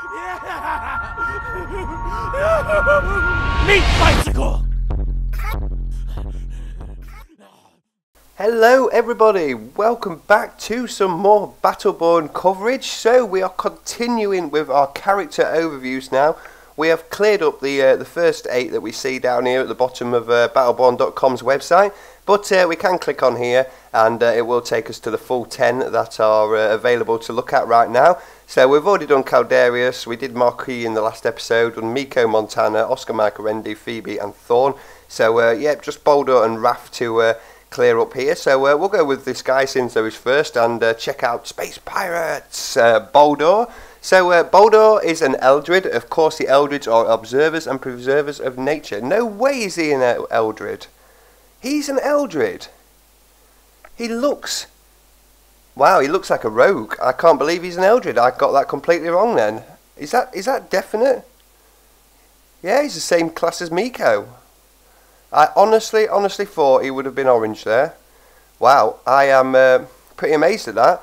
Meat bicycle! Hello everybody, welcome back to some more Battleborn coverage. So we are continuing with our character overviews now. We have cleared up the first 8 that we see down here at the bottom of Battleborn.com's website, but we can click on here and it will take us to the full 10 that are available to look at right now. So we've already done Caldarius, we did Marquis in the last episode, and Miko, Montana, Oscar, Michael, Rendy, Phoebe and Thorn. So yeah, just Boldur and Raph to clear up here. So we'll go with this guy since there is first and check out Space Pirates, Boldur. So Boldur is an Eldrid. Of course the Eldrids are observers and preservers of nature. No way is he an Eldrid. He's an Eldrid. He looks... Wow, he looks like a rogue. I can't believe he's an Eldrid. I got that completely wrong then. Is that definite? Yeah, he's the same class as Miko. I honestly thought he would have been orange there. Wow, I am pretty amazed at that.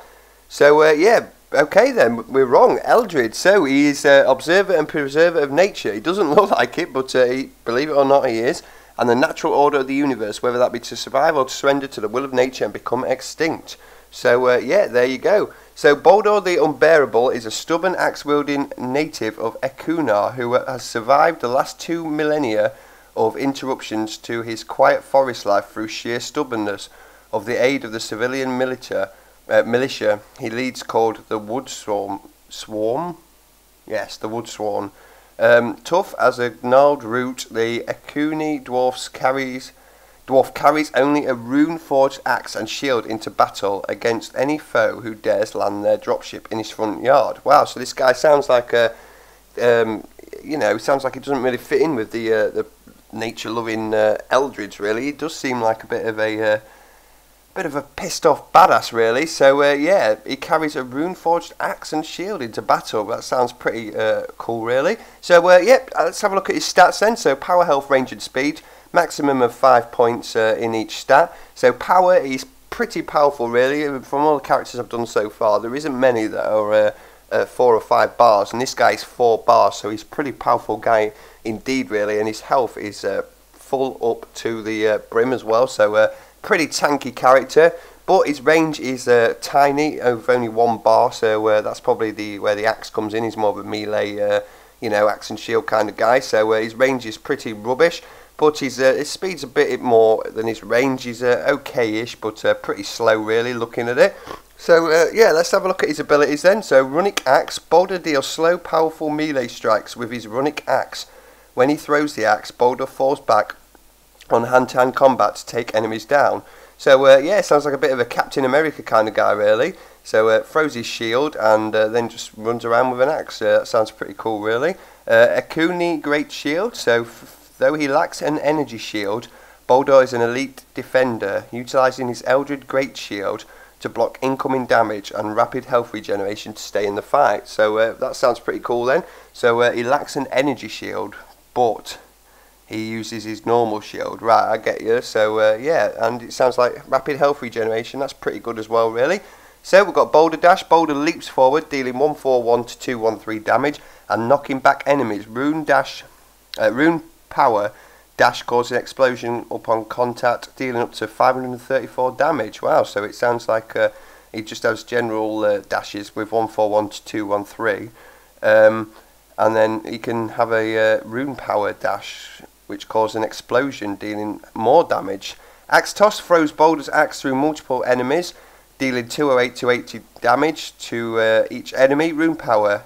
So yeah, okay then, we're wrong. Eldrid, so he is observer and preserver of nature. He doesn't look like it, but believe it or not, he is. And the natural order of the universe, whether that be to survive or to surrender to the will of nature and become extinct. So yeah, there you go. So Boldur the Unbearable is a stubborn axe-wielding native of Ekunar who has survived the last 2 millennia of interruptions to his quiet forest life through sheer stubbornness. Of the aid of the civilian militia he leads, called the Wood Swarm. Yes, the Wood Swarm. Tough as a gnarled root, the Ekuni dwarf carries only a rune-forged axe and shield into battle against any foe who dares land their dropship in his front yard. Wow, so this guy sounds like a, you know, sounds like he doesn't really fit in with the nature-loving Eldrids. Really, he does seem like a bit of a pissed-off badass, really. So yeah, he carries a rune-forged axe and shield into battle. That sounds pretty cool, really. So yep, let's have a look at his stats then. So power, health, range, and speed. Maximum of 5 points in each stat. So power, he's pretty powerful, really. From all the characters I've done so far, there isn't many that are 4 or 5 bars, and this guy's 4 bars, so he's a pretty powerful guy indeed, really. And his health is full up to the brim as well, so pretty tanky character. But his range is tiny, of only 1 bar, so that's probably where the axe comes in. He's more of a melee, you know, axe and shield kind of guy, so his range is pretty rubbish. But his speed's a bit more than his range. He's okay-ish, but pretty slow, really, looking at it. So, yeah, let's have a look at his abilities then. So, Runic Axe. Boldur deals slow, powerful melee strikes with his Runic Axe. When he throws the axe, Boldur falls back on hand-to-hand combat to take enemies down. So, yeah, sounds like a bit of a Captain America kind of guy, really. So, throws his shield and then just runs around with an axe. That sounds pretty cool, really. Ekuni Great Shield. So, though he lacks an energy shield, Boldur is an elite defender, utilising his Eldrid Great Shield to block incoming damage and rapid health regeneration to stay in the fight. So that sounds pretty cool then. So he lacks an energy shield, but he uses his normal shield. Right, I get you. So yeah, and it sounds like rapid health regeneration. That's pretty good as well, really. So we've got Boldur Dash. Boldur leaps forward, dealing 141 to 213 damage and knocking back enemies. Rune Power Dash causes an explosion upon contact, dealing up to 534 damage. Wow, so it sounds like he just has general dashes with 141 to 213. And then he can have a Rune Power Dash, which causes an explosion, dealing more damage. Axe Toss throws Boldur's axe through multiple enemies, dealing 208 to 80 damage to each enemy. Rune Power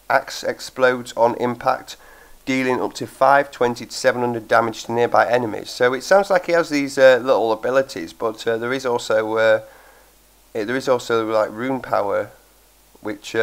Axe explodes on impact, dealing up to 520 to 700 damage to nearby enemies. So it sounds like he has these little abilities, but there is also like Rune Power, which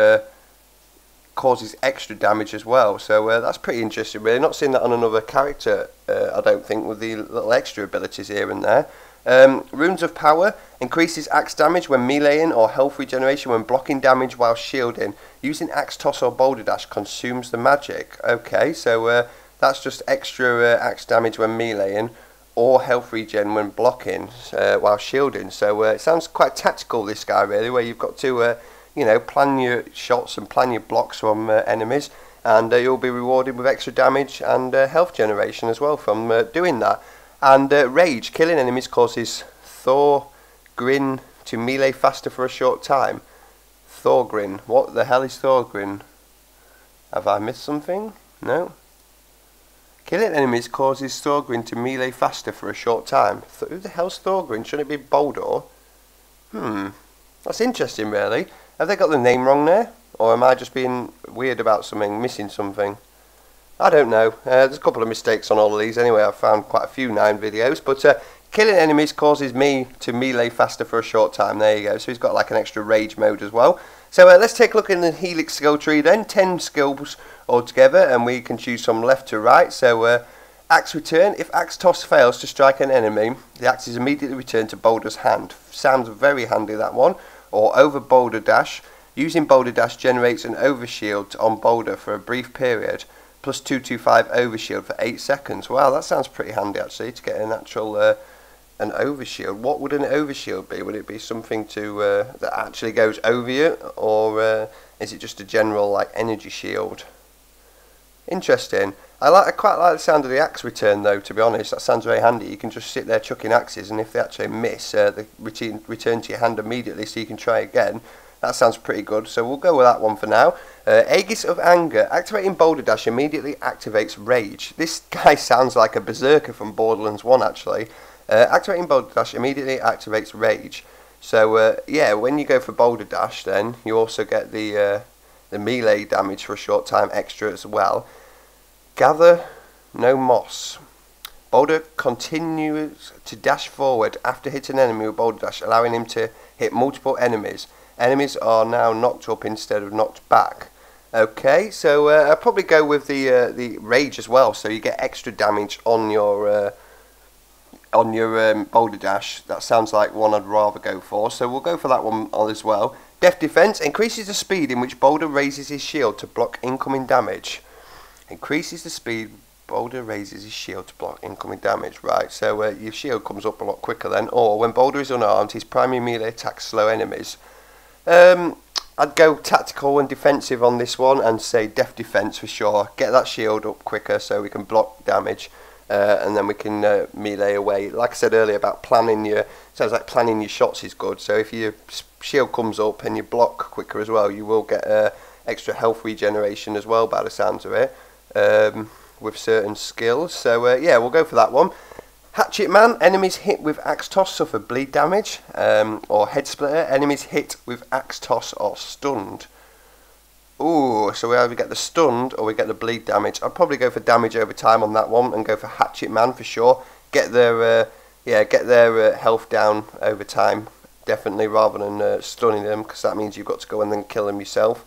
causes extra damage as well. So that's pretty interesting, really. Not seen that on another character, I don't think, with the little extra abilities here and there. Runes of Power increases axe damage when meleeing or health regeneration when blocking damage while shielding. Using axe toss or Boldur Dash consumes the magic. Okay, so that's just extra axe damage when meleeing or health regen when blocking while shielding. So it sounds quite tactical, this guy, really, where you've got to you know, plan your shots and plan your blocks from enemies, and you'll be rewarded with extra damage and health generation as well from doing that. And rage, killing enemies causes Thorgrin to melee faster for a short time. Thorgrin, what the hell is Thorgrin? Have I missed something? No. Killing enemies causes Thorgrin to melee faster for a short time. Who the hell's Thorgrin? Should it be Boldur? That's interesting, really. Have they got the name wrong there? Or am I just being weird about something, missing something? I don't know. There's a couple of mistakes on all of these anyway. I've found quite a few now in videos. But killing enemies causes me to melee faster for a short time. There you go. So he's got like an extra rage mode as well. So let's take a look in the Helix Skill Tree then. 10 skills altogether, and we can choose from left to right. So axe return. If axe toss fails to strike an enemy, the axe is immediately returned to Boldur's hand. Sounds very handy, that one. Or over Boulder dash. Using Boulder dash generates an overshield on Boldur for a brief period. Plus 225 overshield for 8 seconds. Wow, that sounds pretty handy actually, to get an actual an overshield. What would an overshield be? Would it be something to that actually goes over you, or is it just a general like energy shield? Interesting. I quite like the sound of the axe return though, to be honest. That sounds very handy. You can just sit there chucking axes, and if they actually miss, they return to your hand immediately, so you can try again. That sounds pretty good, so we'll go with that one for now. Aegis of Anger. Activating Boulder Dash immediately activates Rage. This guy sounds like a berserker from Borderlands 1 actually. Activating Boulder Dash immediately activates Rage. So yeah, when you go for Boulder Dash, then you also get the melee damage for a short time extra as well. Gather no moss. Boldur continues to dash forward after hitting an enemy with Boulder Dash, allowing him to hit multiple enemies. Enemies are now knocked up instead of knocked back. Okay, so I'll probably go with the rage as well, so you get extra damage on your Boulder Dash. That sounds like one I'd rather go for, so we'll go for that one as well. Death Defense increases the speed in which Boldur raises his shield to block incoming damage. Increases the speed Boldur raises his shield to block incoming damage. Right, so your shield comes up a lot quicker then. Or when Boldur is unarmed, his primary melee attacks slow enemies. I'd go tactical and defensive on this one and say Death Defense for sure. Get that shield up quicker so we can block damage, and then we can melee away. Like I said earlier about planning your, sounds like planning your shots is good. So if your shield comes up and you block quicker as well, you will get extra health regeneration as well by the sounds of it, with certain skills. So yeah, we'll go for that one. Hatchet Man, enemies hit with axe toss suffer bleed damage, or head splitter, enemies hit with axe toss are stunned. Ooh, so we either get the stunned or we get the bleed damage. I'd probably go for damage over time on that one and go for Hatchet Man for sure. Get their health down over time, definitely, rather than stunning them, because that means you've got to go and then kill them yourself.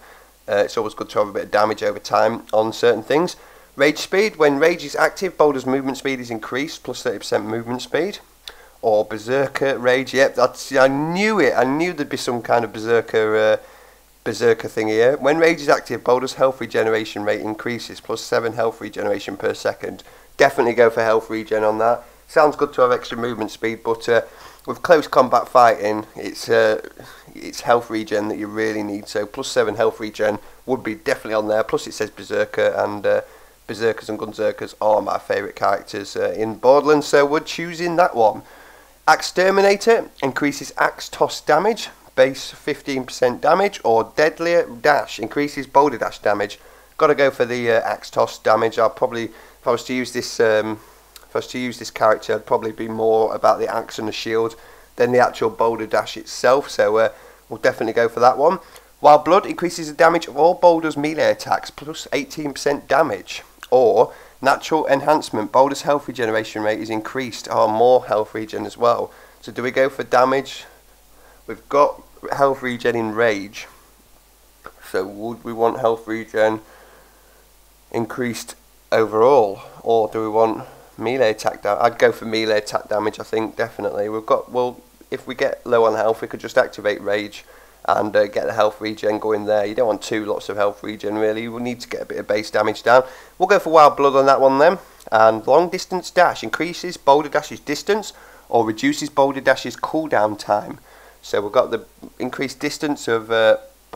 It's always good to have a bit of damage over time on certain things. Rage speed. When Rage is active, Boldur's movement speed is increased, plus 30% movement speed. Or Berserker Rage. Yep, I knew it. I knew there'd be some kind of Berserker thing here. When Rage is active, Boldur's health regeneration rate increases, plus 7 health regeneration per second. Definitely go for health regen on that. Sounds good to have extra movement speed, but with close combat fighting, it's health regen that you really need. So plus 7 health regen would be definitely on there. Plus it says Berserker, and Berserkers and Gunzerkers are my favourite characters in Borderlands, so we're choosing that one. Axe Terminator increases axe toss damage, base 15% damage, or Deadlier Dash increases Boulder Dash damage. Got to go for the axe toss damage. I'll probably, if I was to use this character, I'd probably be more about the axe and the shield than the actual Boulder Dash itself. So we'll definitely go for that one. Wild Blood increases the damage of all Boldur's melee attacks, plus 18% damage. Or Natural Enhancement, Boldur's health regeneration rate is increased, or more health regen as well. So do we go for damage? We've got health regen in Rage, so would we want health regen increased overall, or do we want melee attack damage? I'd go for melee attack damage, I think, definitely. Well, if we get low on health, we could just activate Rage and get the health regen going there. You don't want too lots of health regen really. You will need to get a bit of base damage down. We'll go for Wild Blood on that one then. And Long Distance Dash increases Boulder Dash's distance or reduces Boulder Dash's cooldown time. So we've got the increased distance of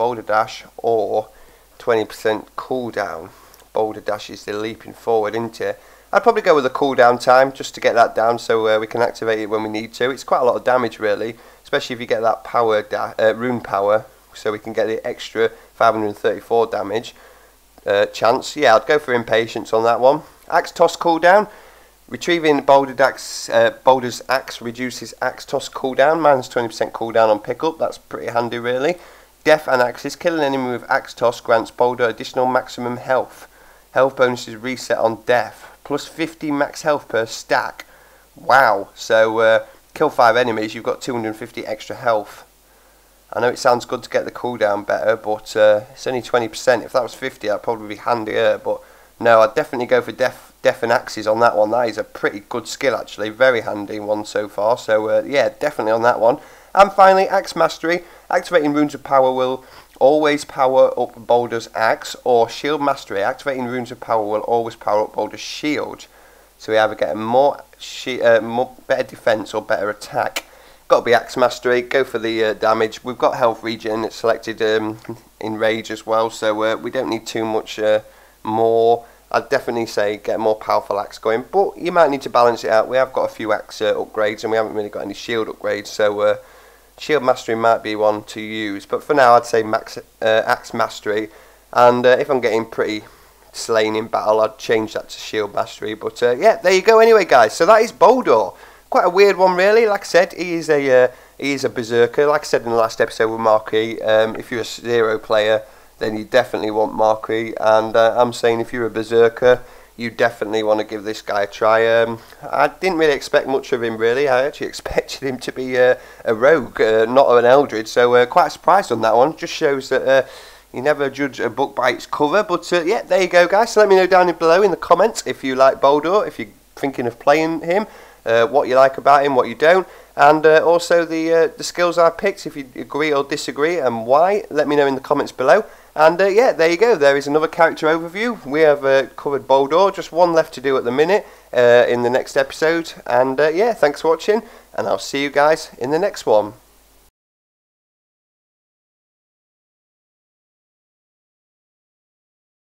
Boulder Dash or 20% cooldown. Boulder Dash is the leaping forward, isn't it? I'd probably go with the cooldown time just to get that down so we can activate it when we need to. It's quite a lot of damage really, especially if you get that power rune power, so we can get the extra 534 damage chance. Yeah, I'd go for Impatience on that one. Axe Toss cooldown. Retrieving Boulder's axe reduces axe toss cooldown, minus 20% cooldown on pickup. That's pretty handy really. Death and axes. Killing an enemy with axe toss grants Boulder additional maximum health. Health bonuses reset on death. Plus 50 max health per stack. Wow. So kill 5 enemies, you've got 250 extra health. I know it sounds good to get the cooldown better, but it's only 20%. If that was 50, that'd probably be handier. But no, I'd definitely go for death and axes on that one. That is a pretty good skill actually, very handy one so far. So yeah, definitely on that one. And finally, Axe Mastery. Activating Runes of Power will always power up Boulder's axe, or Shield Mastery. Activating Runes of Power will always power up Boulder's shield. So we either get a more better defense or better attack. Got to be Axe Mastery. Go for the damage. We've got health regen. It's selected in Rage as well, so we don't need too much more. I'd definitely say get a more powerful axe going, but you might need to balance it out. We have got a few axe upgrades and we haven't really got any shield upgrades, so Shield Mastery might be one to use. But for now I'd say Axe Mastery, and if I'm getting pretty slain in battle I'd change that to Shield Mastery. But yeah, there you go anyway guys, so that is Boldur. Quite a weird one really. Like I said, he is a berserker. Like I said in the last episode with Marquis, if you're a zero player then you definitely want Marquis, and I'm saying if you're a berserker you definitely want to give this guy a try. I didn't really expect much of him really. I actually expected him to be a rogue, not an Eldrid, so quite surprised on that one. Just shows that you never judge a book by its cover. But yeah, there you go guys, so let me know down below in the comments if you like Boldur, if you're thinking of playing him, what you like about him, what you don't, and also the skills I picked, if you agree or disagree and why. Let me know in the comments below. And yeah, there you go, there is another character overview. We have covered Boldur, just one left to do at the minute in the next episode. And yeah, thanks for watching, and I'll see you guys in the next one.